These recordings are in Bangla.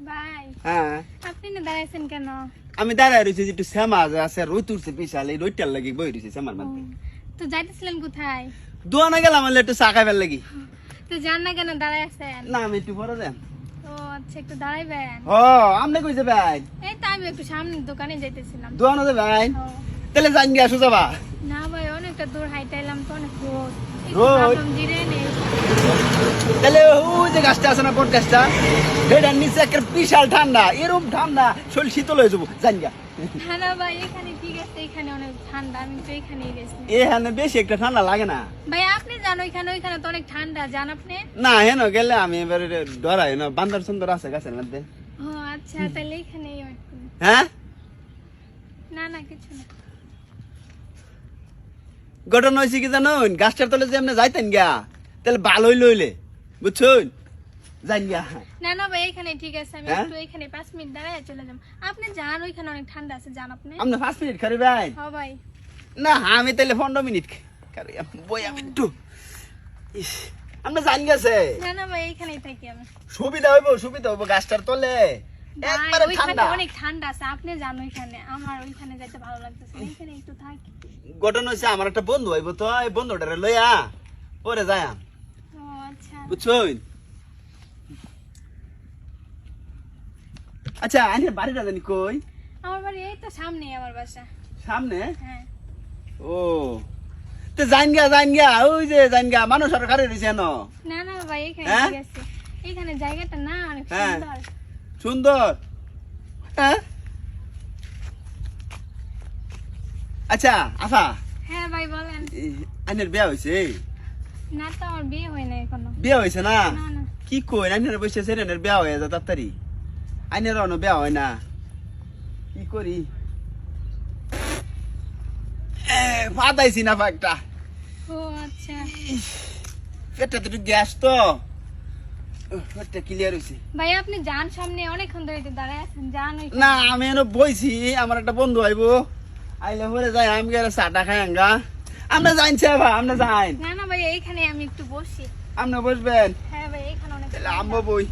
ভাই হ্যাঁ আপনি না দাঁড়াইছেন কেন? আমি দাঁড়ায় রয়েছি একটু শ্যামা আছে রই তুলছে বিশাল এই রইটার লাগি বই রয়েছে শ্যামার মধ্যে তো যাইতেছিলেন কোথায়? দোয়ানা গেলাম একটু চা খাইবার লাগি। তো যান না কেন, দাঁড়ায় আছেন? না আমি একটু পরে যাম। ও আচ্ছা, একটু দাঁড়াইবেন। ও আমনে কইছে ভাই এই তো আমি একটু সামনের দোকানে যাইতেছিলাম। দোয়ানা দে ভাই ও, তাহলে জান গিয়া আসো যাবা। না ভাই অনেকটা দূর হাইটে এলাম তো, অনেক রোদ। রোদ? ভাবলাম জিরে নেই। তাহলে ওই যে গাছটা আছে না বট গাছটা সেটার নিচে একটা বিশাল ঠান্ডা, এরকম ঠান্ডা শরীর শীতল হয়ে যাবো জান গিয়া। না না ভাই এখানে ঠিক আছে, এখানে অনেক ঠান্ডা, আমি তো এখানেই গেছি। এখানে বেশি একটা ঠান্ডা লাগে না। ভাই আপনি জানো ওইখানে তো অনেক ঠান্ডা, জান আপনি? না হেন গেলে আমি এবারে ডরাই না, বান্দর সুন্দর আছে গাছের মধ্যে। ও আচ্ছা, তাহলে এখানেই wait করুন। হ্যাঁ না না কিছু না। ঘটনা হয়েছে কি জানুন, গাছটার তলে যে এমনি যাইতেন গিয়া তাহলে ভালোই লইলে বুঝছুন যাইন গিয়া। না না ভাই এখানে ঠিক আছে, আমি হ্যাঁ? একটু এখানে 5 মিনিট দাঁড়ায় চলে যাব। আপনি যান, ওইখানে অনেক ঠান্ডা আছে, যান আপনি। আপনি 5 মিনিট খারি ভাই? হ্যাঁ ভাই। না আমি তাহলে 15 মিনিট খারি, বই আমি একটু ইস, আপনি জান গেছে না না ভাই এখানেই থাকি আমি। সুবিধা হইব গাছটার তলে ভাই একবারে ওইখানে ঠান্ডা। অনেক ঠান্ডা আছে, আপনি যান ওইখানে, আমার ওইখানে যাইতে ভালো লাগতেছে না, এখানে একটু থাকি। ঘটনা হয়েছে আমার একটা বন্ধু আইব তো, এই বন্ধুটারে লইয়া পরে যায় ও আচ্ছা। বুঝছুন। আচ্ছা আইনের বাড়িটা জানি কই? আমার বাড়ি এই তো সামনে, আমার বাসা। সামনে? হ্যাঁ। ও তো জান গিয়া ওই যে জান গিয়া মানুষ আর খারে রইছে না। না না ভাই এখানে হ্যাঁ? ঠিক আছে, এখানে জায়গাটা না অনেক হ্যাঁ। সুন্দর। সুন্দর। হ্যাঁ আচ্ছা আফা, হ্যাঁ ভাই বলেন। আইনের বিয়া হয়েছে? না তো আমার বিয়ে হয় না এখনো। বিয়া হয়েছে না? না না। কি কই আইনের বসে সেরেনের বিয়া হয়ে যা তাড়াতাড়ি, আইনের অন্য বিয়া হয় না, কি করি ফাদাইছি না একটা ও আচ্ছা। পেটটা তো একটু গ্যাস তো, পেটটা ক্লিয়ার হয়েছে। ভাই আপনি যান সামনে, অনেকক্ষণ ধরে তো দাঁড়ায় আছেন, যান ওইখানে। না আমি এনে বইছি, আমার একটা বন্ধু আইবো, আইলে পরে যাই আমি গেলে চাটা খাই আঙ্গা। আমরা জানছি ভাই, আমরা যাই। না না ভাই এইখানে আমি একটু বসি। আপনি বসবেন? হ্যাঁ ভাই এইখানে অনেক তাহলে ঠান্ডা। আম্মা বই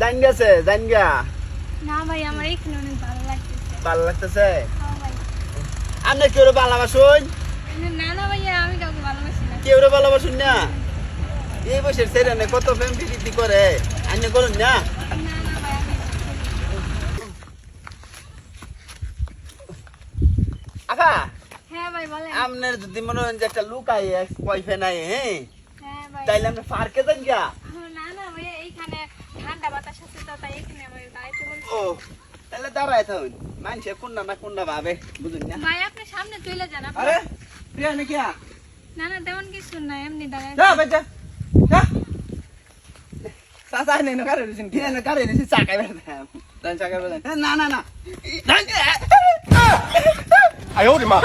জান গেছে জান গা। না ভাই আমার এইখানে অনেক ভালো লাগতেছে। ভালো লাগতেছে? হ্যাঁ ভাই। আপনি কেউ ভালোবাসুন? না না ভাইয়া আমি কাউকে ভালোবাসি না। কেউ ভালোবাসুন না? এই বছর সেরেনে কত প্রেম প্রীতি করে, আইনে করুন না? না না ভাই আমি। আফা হ্যাঁ ভাই বলেন। আপনার যদি মনে হয় যে একটা লুক আই কয়ফে নাই, হ্যাঁ হ্যাঁ ভাই। তাইলে আমরা পার্কে যান গা। না না ভাইয়া এইখানে ঠান্ডা বাতাস আছে তো, তাই এখানে আমার দাঁড়াইতে বলছি। ও তাহলে দাঁড়ায় থাকুন, মানুষে কোনটা না কোনটা ভাবে বুঝুন না। ভাই আপনি সামনে চলে যান আপনি। আরে প্রিয়া নাকি? না না তেমন কিছু না, এমনি দাঁড়ায়। যা বেটা যা সাসা নেই না কারে দিছেন, কি না কারে দিছেন চাকাই বেটা দান চাকাই বেটা না না না 哎呦我的妈！